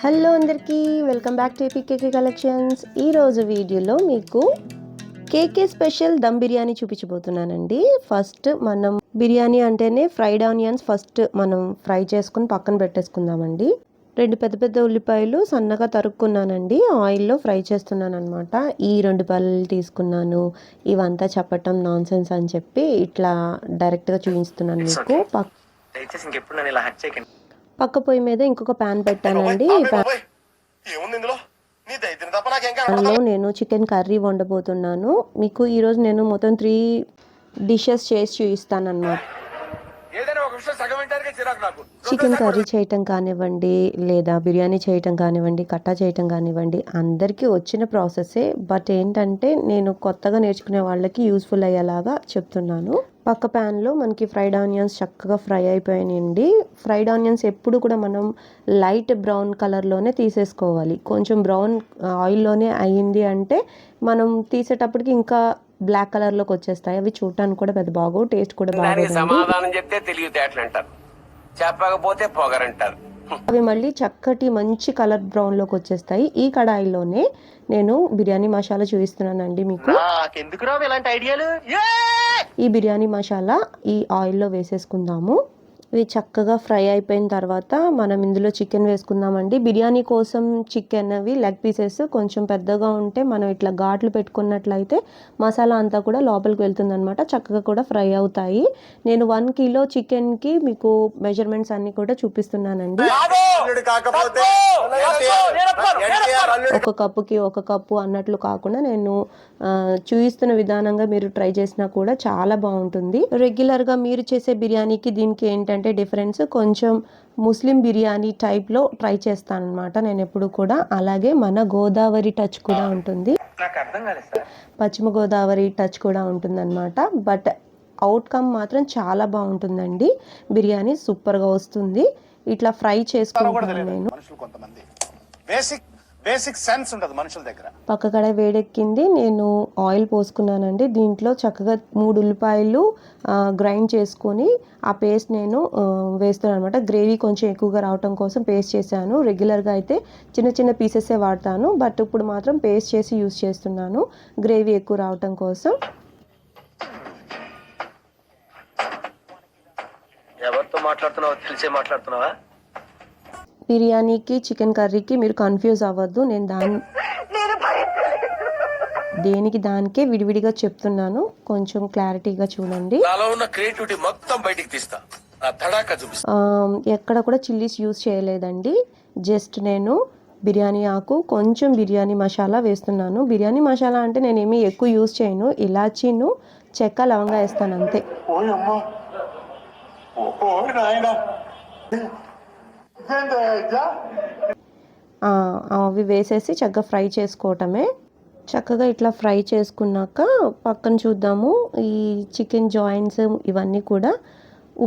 Hello అందరికీ welcome back to KK collections. ఈరోజు వీడియోలో మీకు కేకే స్పెషల్ దమ్ బిర్యానీ చూపించబోతున్నానండి. ఫస్ట్ మనం బిర్యానీ అంటేనే ఫ్రైడ్ ఆనియన్స్ ఫస్ట్ మనం ఫ్రై చేసుకుని పక్కన పెట్టేసుకుందామండి. 2 పెద్ద పెద్ద ఉల్లిపాయలు సన్నగా తరుక్కున్నానండి, ఆయిల్లో ఫ్రై చేస్తున్నాను అనమాట. ఈ 2 పల్లీలు తీసుకున్నాను. ఇవంతా చెప్పటం నాన్ సెన్స్ అని చెప్పి ఇట్లా డైరెక్ట్గా చూపిస్తున్నాను మీకు. పక్క పొయ్యి మీద ఇంకొక ప్యాన్ పెట్టానండి. ప్యాన్లో నేను చికెన్ కర్రీ వండబోతున్నాను. మీకు ఈరోజు నేను మొత్తం 3 డిషెస్ చేసి చూపిస్తాను అన్నమాట. చికెన్ కర్రీ చేయటం కానివ్వండి, లేదా బిర్యానీ చేయటం కానివ్వండి, కట్టా చేయటం కానివ్వండి, అందరికీ వచ్చిన ప్రాసెసే. బట్ ఏంటంటే నేను కొత్తగా నేర్చుకునే వాళ్ళకి యూస్ఫుల్ అయ్యేలాగా చెప్తున్నాను. పక్క ప్యాన్లో మనకి ఫ్రైడ్ ఆనియన్స్ చక్కగా ఫ్రై అయిపోయాయండి. ఫ్రైడ్ ఆనియన్స్ ఎప్పుడు కూడా మనం లైట్ బ్రౌన్ కలర్లోనే తీసేసుకోవాలి. కొంచెం బ్రౌన్ ఆయిల్లోనే అయ్యింది అంటే మనం తీసేటప్పటికి ఇంకా బ్లాక్ కలర్లోకి వచ్చేస్తాయి. అవి చూడటానికి కూడా పెద్ద బాగోవు, టేస్ట్ కూడా బాగోదు. అవి మళ్ళీ చక్కటి మంచి కలర్ బ్రౌన్లోకి వచ్చేస్తాయి. ఈ కడాయిలోనే నేను బిర్యానీ మసాలా చూపిస్తున్నానండి మీకు. ఈ బిర్యానీ మసాలా ఈ ఆయిల్లో వేసేసుకుందాము. ఇవి చక్కగా ఫ్రై అయిపోయిన తర్వాత మనం ఇందులో చికెన్ వేసుకుందామండి. బిర్యానీ కోసం చికెన్ అవి లెగ్ పీసెస్ కొంచెం పెద్దగా ఉంటే మనం ఇట్లా ఘాట్లు పెట్టుకున్నట్లయితే మసాలా అంతా కూడా లోపలికి వెళ్తుంది అనమాట. చక్కగా కూడా ఫ్రై అవుతాయి. నేను 1 కిలో చికెన్కి మీకు మెజర్మెంట్స్ అన్ని కూడా చూపిస్తున్నానండి. ఒక కప్పుకి 1 కప్పు అన్నట్లు కాకుండా నేను చూపిస్తున్న విధానంగా మీరు ట్రై చేసినా కూడా చాలా బాగుంటుంది. రెగ్యులర్గా మీరు చేసే బిర్యానీకి దీనికి ఏంటంటే డిఫరెన్స్, కొంచెం ముస్లిం బిర్యానీ టైప్లో ట్రై చేస్తాను అనమాట నేను ఎప్పుడు కూడా. అలాగే మన గోదావరి టచ్ కూడా ఉంటుంది, పశ్చిమ గోదావరి టచ్ కూడా ఉంటుంది అనమాట. బట్ అవుట్కమ్ మాత్రం చాలా బాగుంటుందండి. బిర్యానీ సూపర్గా వస్తుంది. ఇట్లా ఫ్రై చేసుకుంటాను నేను. బేసిక్ సెన్స్ ఉండదు మనుషుల దగ్గర. పక్క కడాయి వేడెక్కింది, నేను ఆయిల్ పోసుకున్నానండి. దీంట్లో చక్కగా 3 ఉల్లిపాయలు గ్రైండ్ చేసుకొని ఆ పేస్ట్ నేను వేస్తున్నాను అనమాట. గ్రేవీ కొంచెం ఎక్కువగా రావటం కోసం పేస్ట్ చేశాను. రెగ్యులర్గా అయితే చిన్న చిన్న పీసెసే వాడతాను, బట్ ఇప్పుడు మాత్రం పేస్ట్ చేసి యూస్ చేస్తున్నాను గ్రేవీ ఎక్కువ రావటం కోసం. ఎవరితో మాట్లాడుతున్నావో తెలిసే మాట్లాడుతున్నావా? బిర్యానీకి చికెన్ కర్రీకి మీరు కన్ఫ్యూజ్ అవ్వద్దు. నేను దేనికి దానికే విడివిడిగా చెప్తున్నాను, కొంచెం క్లారిటీగా చూడండి. ఎక్కడ కూడా చిల్లీస్ యూజ్ చేయలేదండి. జస్ట్ నేను బిర్యానీ ఆకు, కొంచెం బిర్యానీ మసాలా వేస్తున్నాను. బిర్యానీ మసాలా అంటే నేనేమి ఎక్కువ యూజ్ చేయను. ఇలాచీను, చెక్క, లవంగా వేస్తాను అంతే. అవి వేసేసి చక్కగా ఫ్రై చేసుకోవటమే. చక్కగా ఇట్లా ఫ్రై చేసుకున్నాక పక్కన చూద్దాము. ఈ చికెన్ జాయింట్స్ ఇవన్నీ కూడా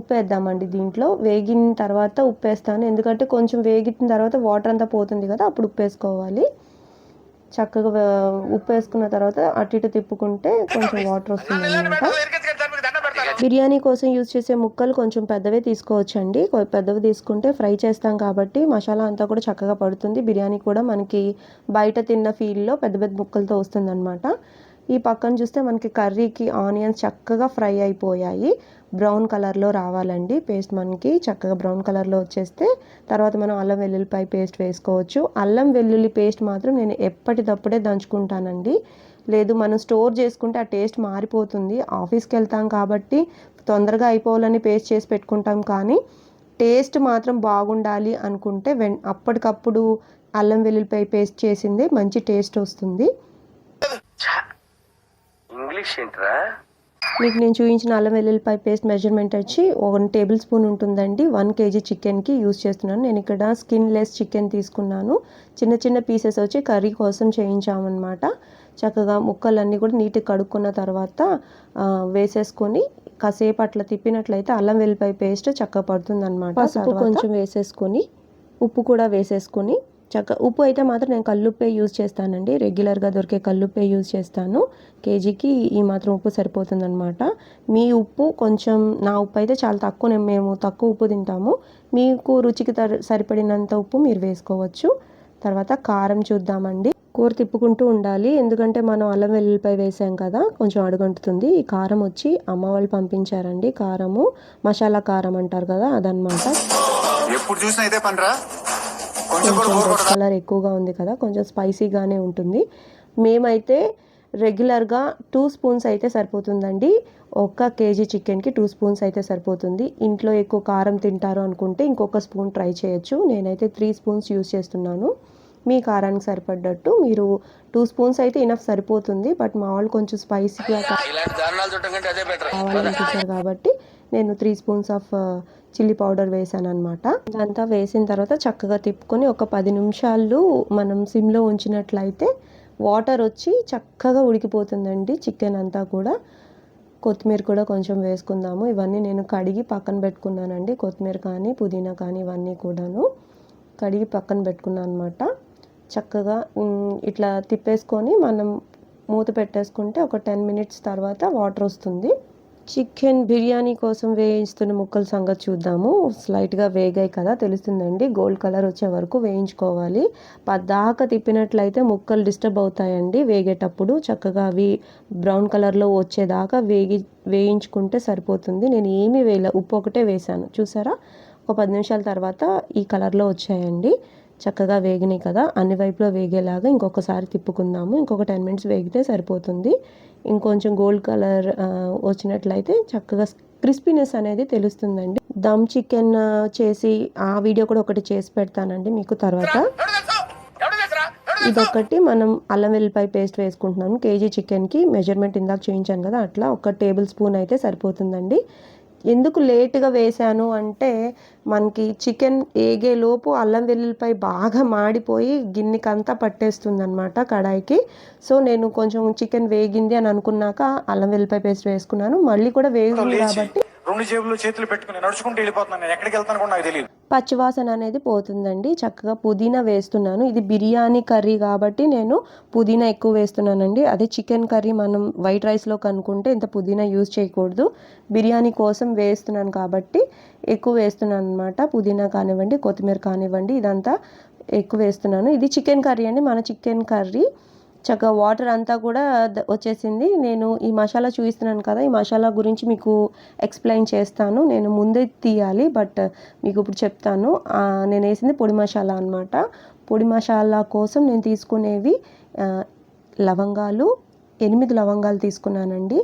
ఉప్పేద్దామండి. దీంట్లో వేగిన తర్వాత ఉప్పేస్తాను, ఎందుకంటే కొంచెం వేగిన తర్వాత వాటర్ అంతా పోతుంది కదా, అప్పుడు ఉప్పేసుకోవాలి. చక్కగా ఉప్పు వేసుకున్న తర్వాత అటు ఇటు తిప్పుకుంటే కొంచెం వాటర్ వస్తుంది అన్నమాట. బిర్యానీ కోసం యూజ్ చేసే ముక్కలు కొంచెం పెద్దవే తీసుకోవచ్చండి. పెద్దవి తీసుకుంటే ఫ్రై చేస్తాం కాబట్టి మసాలా అంతా కూడా చక్కగా పడుతుంది. బిర్యానీ కూడా మనకి బయట తిన్న ఫీల్లో పెద్ద పెద్ద ముక్కలతో వస్తుంది అనమాట. ఈ పక్కన చూస్తే మనకి కర్రీకి ఆనియన్స్ చక్కగా ఫ్రై అయిపోయాయి. బ్రౌన్ కలర్లో రావాలండి పేస్ట్. మనకి చక్కగా బ్రౌన్ కలర్లో వచ్చేస్తే తర్వాత మనం అల్లం వెల్లుల్లిపాయ పేస్ట్ వేసుకోవచ్చు. అల్లం వెల్లుల్లి పేస్ట్ మాత్రం నేను ఎప్పటికప్పుడే దంచుకుంటానండి. లేదు మనం స్టోర్ చేసుకుంటే ఆ టేస్ట్ మారిపోతుంది. ఆఫీస్కి వెళ్తాం కాబట్టి తొందరగా అయిపోవాలని పేస్ట్ చేసి పెట్టుకుంటాం, కానీ టేస్ట్ మాత్రం బాగుండాలి అనుకుంటే అప్పటికప్పుడు అల్లం వెల్లుల్లిపాయ పేస్ట్ చేసిందే మంచి టేస్ట్ వస్తుంది. మీకు నేను చూపించిన అల్లం వెల్లుల్లిపాయ పేస్ట్ మెజర్మెంట్ వచ్చి 1 టేబుల్ స్పూన్ ఉంటుందండి. 1 kg చికెన్కి యూజ్ చేస్తున్నాను. నేను ఇక్కడ స్కిన్ లెస్ చికెన్ తీసుకున్నాను. చిన్న చిన్న పీసెస్ వచ్చి కర్రీ కోసం చేయించామన్నమాట. చక్కగా ముక్కలన్నీ కూడా నీట్గా కడుక్కున్న తర్వాత వేసేసుకొని కాసేపు అట్లా తిప్పినట్లయితే అల్లం వెల్లుల్లిపాయ పేస్ట్ చక్కగా పడుతుంది అనమాట. పసుపు కొంచెం వేసేసుకొని, ఉప్పు కూడా వేసేసుకొని ఉప్పు అయితే మాత్రం నేను కల్లుప్పే యూజ్ చేస్తానండి. రెగ్యులర్గా దొరికే కల్లుప్పే యూజ్ చేస్తాను. కేజీకి ఈ మాత్రం ఉప్పు సరిపోతుందనమాట. మీ ఉప్పు కొంచెం, నా ఉప్పు అయితే చాలా తక్కువ, మేము తక్కువ ఉప్పు తింటాము. మీకు రుచికి సరిపడినంత ఉప్పు మీరు వేసుకోవచ్చు. తర్వాత కారం చూద్దామండి. కూర తిప్పుకుంటూ ఉండాలి, ఎందుకంటే మనం అల్లం వెల్లుల్లిపాయ వేసాం కదా, కొంచెం అడుగంటుతుంది. ఈ కారం వచ్చి అమ్మ వాళ్ళు పంపించారండి. కారము మసాలా కారం అంటారు కదా, అదనమాట. కొంచెం రెడ్ కలర్ ఎక్కువగా ఉంది కదా, కొంచెం స్పైసీగానే ఉంటుంది. మేమైతే రెగ్యులర్గా 2 స్పూన్స్ అయితే సరిపోతుందండి. 1 కేజీ చికెన్కి 2 స్పూన్స్ అయితే సరిపోతుంది. ఇంట్లో ఎక్కువ కారం తింటారు అనుకుంటే ఇంకొక స్పూన్ ట్రై చేయొచ్చు. నేనైతే 3 స్పూన్స్ యూజ్ చేస్తున్నాను. మీ కారానికి సరిపడ్డట్టు మీరు 2 స్పూన్స్ అయితే ఇనఫ్ సరిపోతుంది. బట్ మా వాళ్ళు కొంచెం స్పైసీగా కావాలనిపించారు కాబట్టి నేను 3 స్పూన్స్ ఆఫ్ చిల్లీ పౌడర్ వేసాను అనమాట. ఇదంతా వేసిన తర్వాత చక్కగా తిప్పుకొని ఒక 10 నిమిషాలు మనం సిమ్లో ఉంచినట్లయితే వాటర్ వచ్చి చక్కగా ఉడికిపోతుందండి చికెన్ అంతా కూడా. కొత్తిమీర కూడా కొంచెం వేసుకుందాము. ఇవన్నీ నేను కడిగి పక్కన పెట్టుకున్నానండి. కొత్తిమీర కానీ పుదీనా కానీ ఇవన్నీ కూడాను కడిగి పక్కన పెట్టుకున్నాను అనమాట. చక్కగా ఇట్లా తిప్పేసుకొని మనం మూత పెట్టేసుకుంటే ఒక 10 మినిట్స్ తర్వాత వాటర్ వస్తుంది. చికెన్ బిర్యానీ కోసం వేయిస్తున్న ముక్కల సంగతి చూద్దాము. స్లైట్గా వేగాయి కదా, తెలుస్తుందండి. గోల్డ్ కలర్ వచ్చే వరకు వేయించుకోవాలి. పద్దాక తిప్పినట్లయితే ముక్కలు డిస్టర్బ్ అవుతాయండి వేగేటప్పుడు. చక్కగా అవి బ్రౌన్ కలర్లో వచ్చేదాకా వేయించుకుంటే సరిపోతుంది. నేను ఏమీ వేయలే, ఉప్పు ఒకటే వేసాను. చూసారా, ఒక 10 నిమిషాల తర్వాత ఈ కలర్లో వచ్చాయండి. చక్కగా వేగినాయి కదా, అన్ని వైపులో వేగేలాగా ఇంకొకసారి తిప్పుకుందాము. ఇంకొక 10 మినిట్స్ వేగితే సరిపోతుంది. ఇంకొంచెం గోల్డ్ కలర్ వచ్చినట్లయితే చక్కగా క్రిస్పీనెస్ అనేది తెలుస్తుందండి. దమ్ చికెన్ చేసి ఆ వీడియో కూడా ఒకటి చేసి పెడతానండి మీకు తర్వాత. ఇదొకటి మనం అల్లం వెల్లిపాయ పేస్ట్ వేసుకుంటున్నాము. కేజీ చికెన్కి మెజర్మెంట్ ఇందాక చేయించాను కదా, అట్లా 1 టేబుల్ స్పూన్ అయితే సరిపోతుందండి. ఎందుకు లేట్గా వేసాను అంటే మనకి చికెన్ ఏగేలోపు అల్లం వెల్లుల్లిపాయ బాగా మాడిపోయి గిన్నెకంతా పట్టేస్తుంది అనమాట కడాయికి. సో నేను కొంచెం చికెన్ వేగింది అని అనుకున్నాక అల్లం వెల్లుల్లిపాయ పేస్ట్ వేసుకున్నాను. మళ్ళీ కూడా వేగింది కాబట్టి 2 జేబుల్లో చేతులు పెట్టుకుని నడుచుకుంటూ వెళ్ళిపోతున్నాను. నేను ఎక్కడికి వెళ్తాను కూడా నాకు తెలియదు. పచ్చివాసన అనేది పోతుందండి. చక్కగా పుదీనా వేస్తున్నాను. ఇది బిర్యానీ కర్రీ కాబట్టి నేను పుదీనా ఎక్కువ వేస్తున్నానండి. అదే చికెన్ కర్రీ మనం వైట్ రైస్లో కనుక్కుంటే ఇంత పుదీనా యూజ్ చేయకూడదు. బిర్యానీ కోసం వేస్తున్నాను కాబట్టి ఎక్కువ వేస్తున్నాను అనమాట. పుదీనా కానివ్వండి, కొత్తిమీర కానివ్వండి, ఇదంతా ఎక్కువ వేస్తున్నాను. ఇది చికెన్ కర్రీ అండి, మన చికెన్ కర్రీ. చక్కగా వాటర్ అంతా కూడా వచ్చేసింది. నేను ఈ మసాలా చూపిస్తున్నాను కదా, ఈ మసాలా గురించి మీకు ఎక్స్ప్లెయిన్ చేస్తాను. నేను ముందే తీయాలి, బట్ మీకు ఇప్పుడు చెప్తాను. నేను వేసింది పొడి మసాలా అనమాట. పొడి మసాలా కోసం నేను తీసుకునేవి లవంగాలు 8 లవంగాలు తీసుకున్నానండి.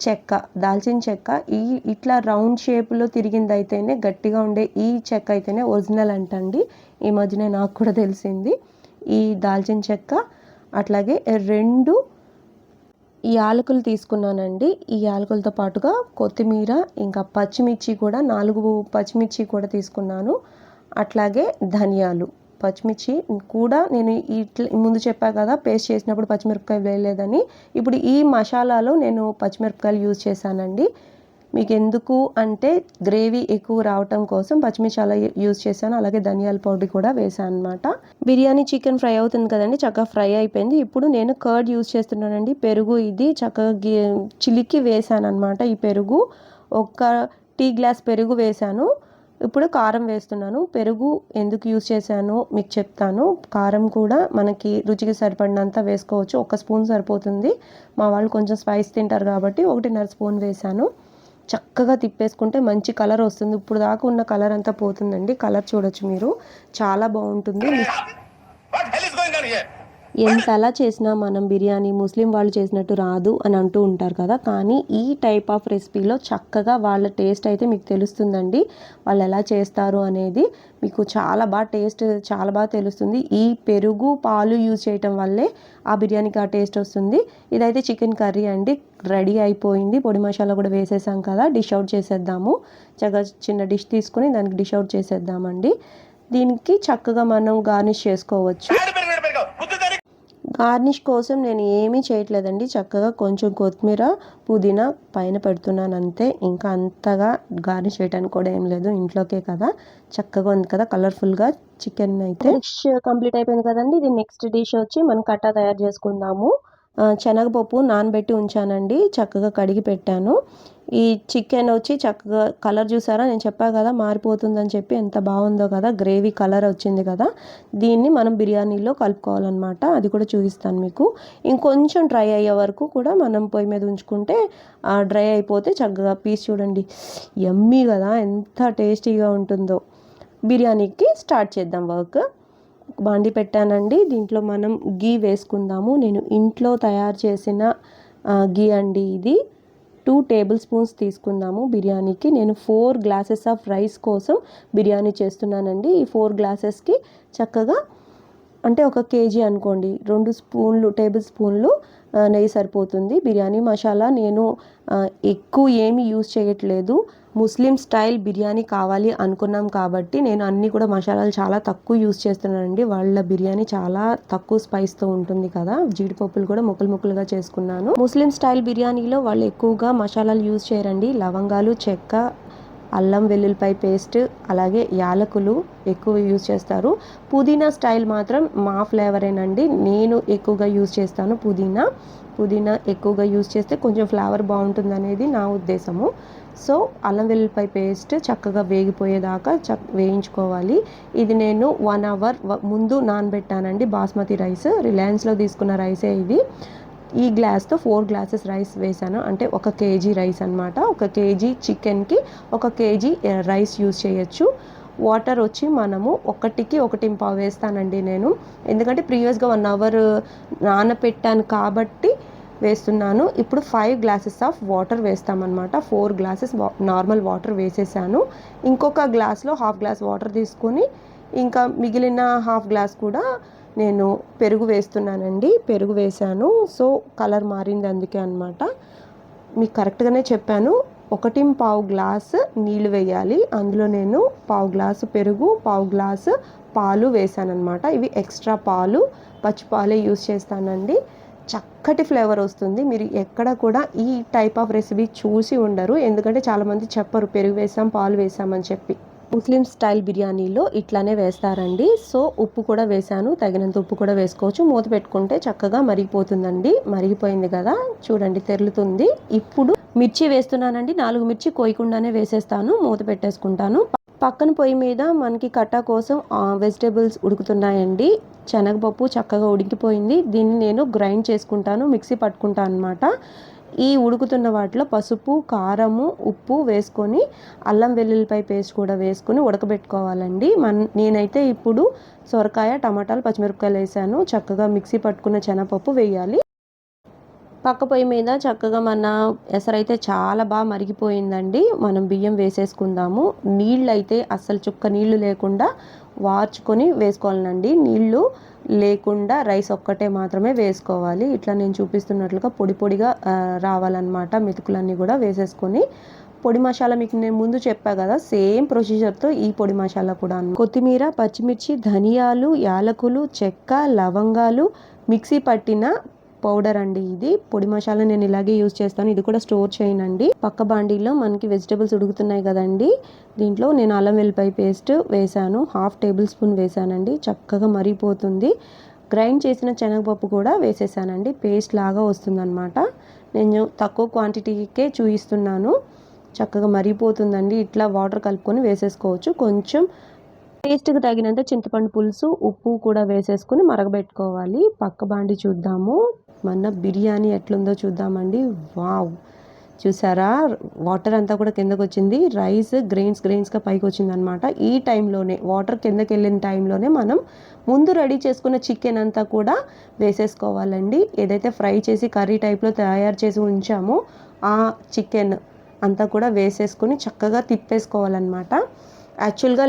చెక్క, దాల్చిన చెక్క, ఇట్లా రౌండ్ షేప్లో తిరిగింది అయితేనే, గట్టిగా ఉండే ఈ చెక్క అయితేనే ఒరిజినల్ అంటండి. ఈ మధ్యనే నాకు కూడా తెలిసింది. ఈ దాల్చిన చెక్క, అట్లాగే 2 యాలకులు తీసుకున్నానండి. ఈ యాలకులతో పాటుగా కొత్తిమీర, ఇంకా పచ్చిమిర్చి కూడా 4 పచ్చిమిర్చి కూడా తీసుకున్నాను. అట్లాగే ధనియాలు, పచ్చిమిర్చి కూడా నేను ఇట్లా ముందు చెప్పా కదా, పేస్ట్ చేసినప్పుడు పచ్చిమిరపకాయలు వేయలేదని. ఇప్పుడు ఈ మసాలాలో నేను పచ్చిమిరపకాయలు యూజ్ చేశానండి. మీకు ఎందుకు అంటే గ్రేవీ ఎక్కువ రావటం కోసం పచ్చిమిర్చి అలా యూజ్ చేశాను. అలాగే ధనియాల పౌడర్ కూడా వేసాను అనమాట. బిర్యానీ చికెన్ ఫ్రై అవుతుంది కదండి, చక్కగా ఫ్రై అయిపోయింది. ఇప్పుడు నేను కర్డ్ యూజ్ చేస్తున్నానండి. పెరుగు ఇది చక్కగా చిలికి వేసాను అనమాట. ఈ పెరుగు 1 టీ గ్లాస్ పెరుగు వేసాను. ఇప్పుడు కారం వేస్తున్నాను. పెరుగు ఎందుకు యూజ్ చేశానో మీకు చెప్తాను. కారం కూడా మనకి రుచికి సరిపడినంత వేసుకోవచ్చు. 1 స్పూన్ సరిపోతుంది. మా వాళ్ళు కొంచెం స్పైస్ తింటారు కాబట్టి 1.5 స్పూన్ వేసాను. చక్కగా తిప్పేసుకుంటే మంచి కలర్ వస్తుంది. ఇప్పుడు దాకా ఉన్న కలర్ అంతా పోతుందండి. కలర్ చూడొచ్చు మీరు, చాలా బాగుంటుంది. ఎంతలా చేసినా మనం బిర్యానీ ముస్లిం వాళ్ళు చేసినట్టు రాదు అని అంటూ ఉంటారు కదా, కానీ ఈ టైప్ ఆఫ్ రెసిపీలో చక్కగా వాళ్ళ టేస్ట్ అయితే మీకు తెలుస్తుందండి. వాళ్ళు ఎలా చేస్తారు అనేది మీకు చాలా బాగా తెలుస్తుంది. ఈ పెరుగు పాలు యూజ్ చేయటం వల్లే ఆ బిర్యానీకి ఆ టేస్ట్ వస్తుంది. ఇదైతే చికెన్ కర్రీ అండి, రెడీ అయిపోయింది. పొడి మసాలా కూడా వేసేసాం కదా, డిష్ అవుట్ చేసేద్దాము. చక్కగా చిన్న డిష్ తీసుకొని దానికి డిష్ అవుట్ చేసేద్దామండి. దీనికి చక్కగా మనం గార్నిష్ చేసుకోవచ్చు. గార్నిష్ కోసం నేను ఏమీ చేయట్లేదండి. చక్కగా కొంచెం కొత్తిమీర, పుదీనా పైన పెడుతున్నాను అంతే. ఇంకా అంతగా గార్నిష్ చేయడానికి కూడా ఏం లేదు, ఇంట్లోకే కదా. చక్కగా ఉంది కదా కలర్ఫుల్గా చికెన్ అయితే. డిష్ కంప్లీట్ అయిపోయింది కదండి. ఇది నెక్స్ట్ డిష్ వచ్చి మనం కట్టా తయారు చేసుకుందాము. శనగపప్పు నానబెట్టి ఉంచానండి, చక్కగా కడిగి పెట్టాను. ఈ చికెన్ వచ్చి చక్కగా కలర్ చూసారా, నేను చెప్పాను కదా మారిపోతుందని చెప్పి, ఎంత బాగుందో కదా, గ్రేవీ కలర్ వచ్చింది కదా. దీన్ని మనం బిర్యానీలో కలుపుకోవాలన్నమాట, అది కూడా చూపిస్తాను మీకు. ఇంకొంచెం డ్రై అయ్యే వరకు కూడా మనం పొయ్యి మీద ఉంచుకుంటే డ్రై అయిపోతే చక్కగా పీస్ చూడండి, యమ్మీ కదా, ఎంత టేస్టీగా ఉంటుందో. బిర్యానీకి స్టార్ట్ చేద్దాం వర్క్. బాండి పెట్టానండి, దీంట్లో మనం గీ వేసుకుందాము. నేను ఇంట్లో తయారు చేసిన గీ అండి ఇది. 2 టేబుల్ స్పూన్స్ తీసుకుందాము బిర్యానీకి. నేను 4 గ్లాసెస్ ఆఫ్ రైస్ కోసం బిర్యానీ చేస్తున్నానండి. ఈ 4 గ్లాసెస్కి చక్కగా అంటే 1 కేజీ అనుకోండి, 2 టేబుల్ స్పూన్లు నెయ్యి సరిపోతుంది. బిర్యానీ మసాలా నేను ఎక్కువ ఏమీ యూజ్ చేయట్లేదు. ముస్లిం స్టైల్ బిర్యానీ కావాలి అనుకున్నాం కాబట్టి నేను అన్నీ కూడా మసాలాలు చాలా తక్కువ యూజ్ చేస్తున్నానండి. వాళ్ళ బిర్యానీ చాలా తక్కువ స్పైస్తో ఉంటుంది కదా. జీడిపప్పులు కూడా ముక్కలుగా చేసుకున్నాను. ముస్లిం స్టైల్ బిర్యానీలో వాళ్ళు ఎక్కువగా మసాలాలు యూజ్ చేయరండి. లవంగాలు, చెక్క, అల్లం వెల్లుల్లిపాయ పేస్ట్, అలాగే యాలకులు ఎక్కువ యూజ్ చేస్తారు. పుదీనా స్టైల్ మాత్రం మా ఫ్లేవరేనండి, నేను ఎక్కువగా యూజ్ చేస్తాను. పుదీనా ఎక్కువగా యూజ్ చేస్తే కొంచెం ఫ్లేవర్ బాగుంటుంది అనేది నా ఉద్దేశము. సో అల్లం వెల్లుల్లిపాయ పేస్ట్ చక్కగా వేగిపోయేదాకా వేయించుకోవాలి. ఇది నేను 1 అవర్ ముందు నానబెట్టానండి. బాస్మతి రైస్, రిలయన్స్లో తీసుకున్న రైసే ఇది. ఈ గ్లాస్తో 4 గ్లాసెస్ రైస్ వేసాను, అంటే 1 కేజీ రైస్ అనమాట. 1 కేజీ చికెన్కి 1 కేజీ రైస్ యూజ్ చేయొచ్చు. వాటర్ వచ్చి మనము 1కి 1.5 వేస్తానండి నేను, ఎందుకంటే ప్రీవియస్గా 1 అవర్ నానపెట్టాను కాబట్టి వేస్తున్నాను. ఇప్పుడు 5 గ్లాసెస్ ఆఫ్ వాటర్ వేస్తామన్నమాట. 4 గ్లాసెస్ నార్మల్ వాటర్ వేసేసాను. ఇంకొక గ్లాస్లో 1/2 గ్లాస్ వాటర్ తీసుకొని ఇంకా మిగిలిన 1/2 గ్లాస్ కూడా నేను పెరుగు వేస్తున్నానండి. పెరుగు వేసాను, సో కలర్ మారింది అందుకే అనమాట. మీకు కరెక్ట్గానే చెప్పాను. 1.5 గ్లాస్ నీళ్ళు వేయాలి, అందులో నేను 1/2 గ్లాసు పెరుగు, 1/2 గ్లాసు పాలు వేసాను అనమాట. ఇవి ఎక్స్ట్రా పాలు, పచ్చి పాలే యూస్ చేస్తానండి. చక్కటి ఫ్లేవర్ వస్తుంది. మీరు ఎక్కడ కూడా ఈ టైప్ ఆఫ్ రెసిపీ చూసి ఉండరు, ఎందుకంటే చాలామంది చెప్పరు పెరుగు వేసాం పాలు వేసామని చెప్పి. ముస్లిం స్టైల్ బిర్యానీలో ఇట్లానే వేస్తారండి. సో ఉప్పు కూడా వేసాను, తగినంత ఉప్పు కూడా వేసుకోవచ్చు. మూత పెట్టుకుంటే చక్కగా మరిగిపోతుందండి. మరిగిపోయింది కదా, చూడండి తెరులుతుంది. ఇప్పుడు మిర్చి వేస్తున్నానండి. 4 మిర్చి కోయకుండానే వేసేస్తాను, మూత పెట్టేసుకుంటాను. పక్కన పొయ్యి మీద మనకి కట్టా కోసం వెజిటేబుల్స్ ఉడుకుతున్నాయండి. శనగపప్పు చక్కగా ఉడికిపోయింది. దీన్ని నేను గ్రైండ్ చేసుకుంటాను, మిక్సీ పట్టుకుంటాను అనమాట. ఈ ఉడుకుతున్న వాటిలో పసుపు, కారము, ఉప్పు వేసుకొని అల్లం వెల్లుల్లిపాయ పేస్ట్ కూడా వేసుకొని ఉడకబెట్టుకోవాలండి. నేనైతే ఇప్పుడు సొరకాయ, టమాటాలు, పచ్చిమిరపకాయలు వేసాను. చక్కగా మిక్సీ పట్టుకున్న శనగపప్పు వేయాలి. పక్క పొయ్యి మీద చక్కగా మన ఎసరైతే చాలా బాగా మరిగిపోయిందండి. మనం బియ్యం వేసేసుకుందాము. నీళ్ళు అయితే అస్సలు చుక్క నీళ్లు లేకుండా వార్చుకొని వేసుకోవాలండి. నీళ్లు లేకుండా రైస్ ఒక్కటే మాత్రమే వేసుకోవాలి. ఇట్లా నేను చూపిస్తున్నట్లుగా పొడి పొడిగా రావాలన్నమాట. మెతుకులన్నీ కూడా వేసేసుకొని పొడి మసాలా మీకు నేను ముందు చెప్పా కదా, సేమ్ ప్రొసీజర్తో ఈ పొడి మసాలా కూడా కొత్తిమీర, పచ్చిమిర్చి, ధనియాలు, యాలకులు, చెక్క, లవంగాలు, మిక్సీ పట్టిన పౌడర్ అండి. ఇది పొడి మసాలా నేను ఇలాగే యూజ్ చేస్తాను. ఇది కూడా స్టోర్ చేయనండి. పక్క బాండీలో మనకి వెజిటేబుల్స్ ఉడుకుతున్నాయి కదండి, దీంట్లో నేను అల్లం వెల్లిపాయ పేస్ట్ వేసాను. 1/2 టేబుల్ స్పూన్ వేసానండి. చక్కగా మరిగిపోతుంది. గ్రైండ్ చేసిన శనగపప్పు కూడా వేసేసానండి. పేస్ట్ లాగా వస్తుందన్నమాట. నేను తక్కువ క్వాంటిటీకే చూపిస్తున్నాను. చక్కగా మరిగిపోతుందండి. ఇట్లా వాటర్ కలుపుకొని వేసేసుకోవచ్చు. కొంచెం టేస్ట్కి తగినంత చింతపండు పులుసు, ఉప్పు కూడా వేసేసుకుని మరగబెట్టుకోవాలి. పక్క బాండి చూద్దాము. మన బిర్యానీ ఎట్లుందో చూద్దామండి. వావ్, చూసారా వాటర్ అంతా కూడా కిందకు వచ్చింది, రైస్ గ్రెయిన్స్గా పైకి వచ్చింది అనమాట. ఈ టైంలోనే వాటర్ కిందకి వెళ్ళిన టైంలోనే మనం ముందు రెడీ చేసుకున్న చికెన్ అంతా కూడా వేసేసుకోవాలండి. ఏదైతే ఫ్రై చేసి కర్రీ టైప్లో తయారు చేసి ఉంచామో ఆ చికెన్ అంతా కూడా వేసేసుకొని చక్కగా తిప్పేసుకోవాలన్నమాట. యాక్చువల్గా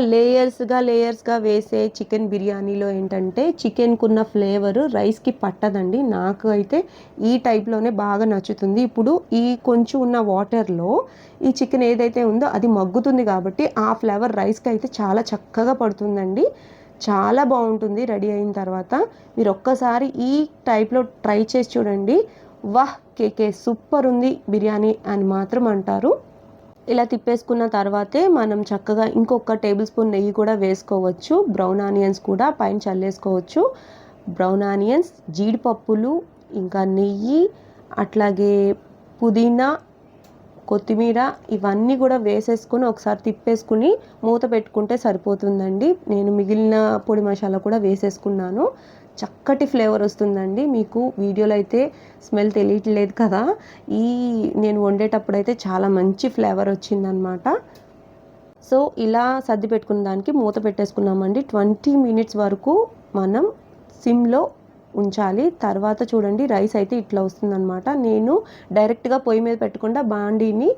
లేయర్స్గా వేసే చికెన్ బిర్యానీలో ఏంటంటే చికెన్కి ఉన్న ఫ్లేవర్ రైస్కి పట్టదండి. నాకు అయితే ఈ టైప్లోనే బాగా నచ్చుతుంది. ఇప్పుడు ఈ కొంచెం ఉన్న వాటర్లో ఈ చికెన్ ఏదైతే ఉందో అది మగ్గుతుంది కాబట్టి ఆ ఫ్లేవర్ రైస్కి అయితే చాలా చక్కగా పడుతుందండి. చాలా బాగుంటుంది రెడీ అయిన తర్వాత. మీరు ఒక్కసారి ఈ టైప్లో ట్రై చేసి చూడండి. వాహ్ కేకే సూపర్ ఉంది బిర్యానీ అని మాత్రం అంటారు. ఇలా తిప్పేసుకున్న తర్వాతే మనం చక్కగా ఇంకొక టేబుల్ స్పూన్ నెయ్యి కూడా వేసుకోవచ్చు. బ్రౌన్ ఆనియన్స్ కూడా పైన చల్లేసుకోవచ్చు. బ్రౌన్ ఆనియన్స్, జీడిపప్పులు, ఇంకా నెయ్యి, అట్లాగే పుదీనా, కొత్తిమీర ఇవన్నీ కూడా వేసేసుకుని ఒకసారి తిప్పేసుకుని మూత పెట్టుకుంటే సరిపోతుందండి. నేను మిగిలిన పొడి మసాలా కూడా వేసేసుకున్నాను. చక్కటి ఫ్లేవర్ వస్తుందండి. మీకు వీడియోలో అయితే స్మెల్ తెలియట్లేదు కదా, ఈ నేను వండేటప్పుడు అయితే చాలా మంచి ఫ్లేవర్ వచ్చిందనమాట. సో ఇలా సర్ది పెట్టుకున్న దానికి మూత పెట్టేసుకున్నామండి. 20 మినిట్స్ వరకు మనం సిమ్లో ఉంచాలి. తర్వాత చూడండి రైస్ అయితే ఇట్లా వస్తుందన్నమాట. నేను డైరెక్ట్గా పొయ్యి మీద పెట్టకుండా బాండీని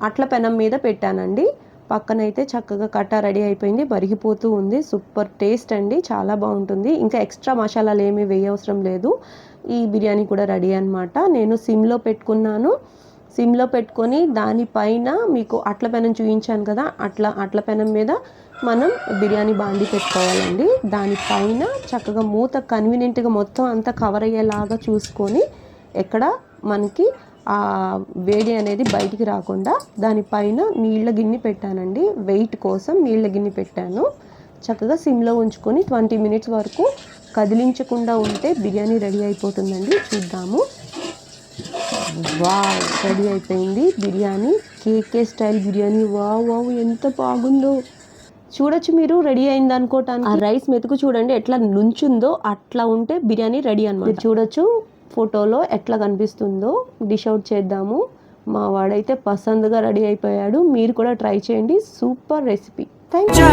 అట్ల పెనం మీద పెట్టానండి. పక్కనైతే చక్కగా కట్టా రెడీ అయిపోయింది. మరిగిపోతూ ఉంది. సూపర్ టేస్ట్ అండి, చాలా బాగుంటుంది. ఇంకా ఎక్స్ట్రా మసాలాలు ఏమీ వేయవసరం లేదు. ఈ బిర్యానీ కూడా రెడీ అనమాట. నేను సిమ్లో పెట్టుకున్నాను. సిమ్లో పెట్టుకొని దానిపైన మీకు అట్ల పెనం చూపించాను కదా, అట్ల పెనం మీద మనం బిర్యానీ బాండీ పెట్టుకోవాలండి. దానిపైన చక్కగా మూత కన్వీనియంట్గా మొత్తం అంతా కవర్ అయ్యేలాగా చూసుకొని ఎక్కడ మనకి ఆ వేడి అనేది బయటికి రాకుండా దానిపైన నీళ్ళ గిన్నె పెట్టానండి. వెయిట్ కోసం నీళ్ళ గిన్నె పెట్టాను. చక్కగా సిమ్లో ఉంచుకొని 20 మినిట్స్ వరకు కదిలించకుండా ఉంటే బిర్యానీ రెడీ అయిపోతుందండి. చూద్దాము. వావ్ రెడీ అయిపోయింది బిర్యానీ. కేకే స్టైల్ బిర్యానీ. వావ్ వావ్ ఎంత బాగుందో చూడొచ్చు మీరు. రెడీ అయింది అనుకోవటానికి ఆ రైస్ మెతుకు చూడండి ఎట్లా నుంచుందో, అట్లా ఉంటే బిర్యానీ రెడీ అన్నమాట. చూడొచ్చు ఫోటోలో ఎట్లా కనిపిస్తుందో. డిష్ అవుట్ చేద్దాము. మా వాడైతే పసందుగా రెడీ అయిపోయాడు. మీరు కూడా ట్రై చేయండి. Super recipe. Thank you.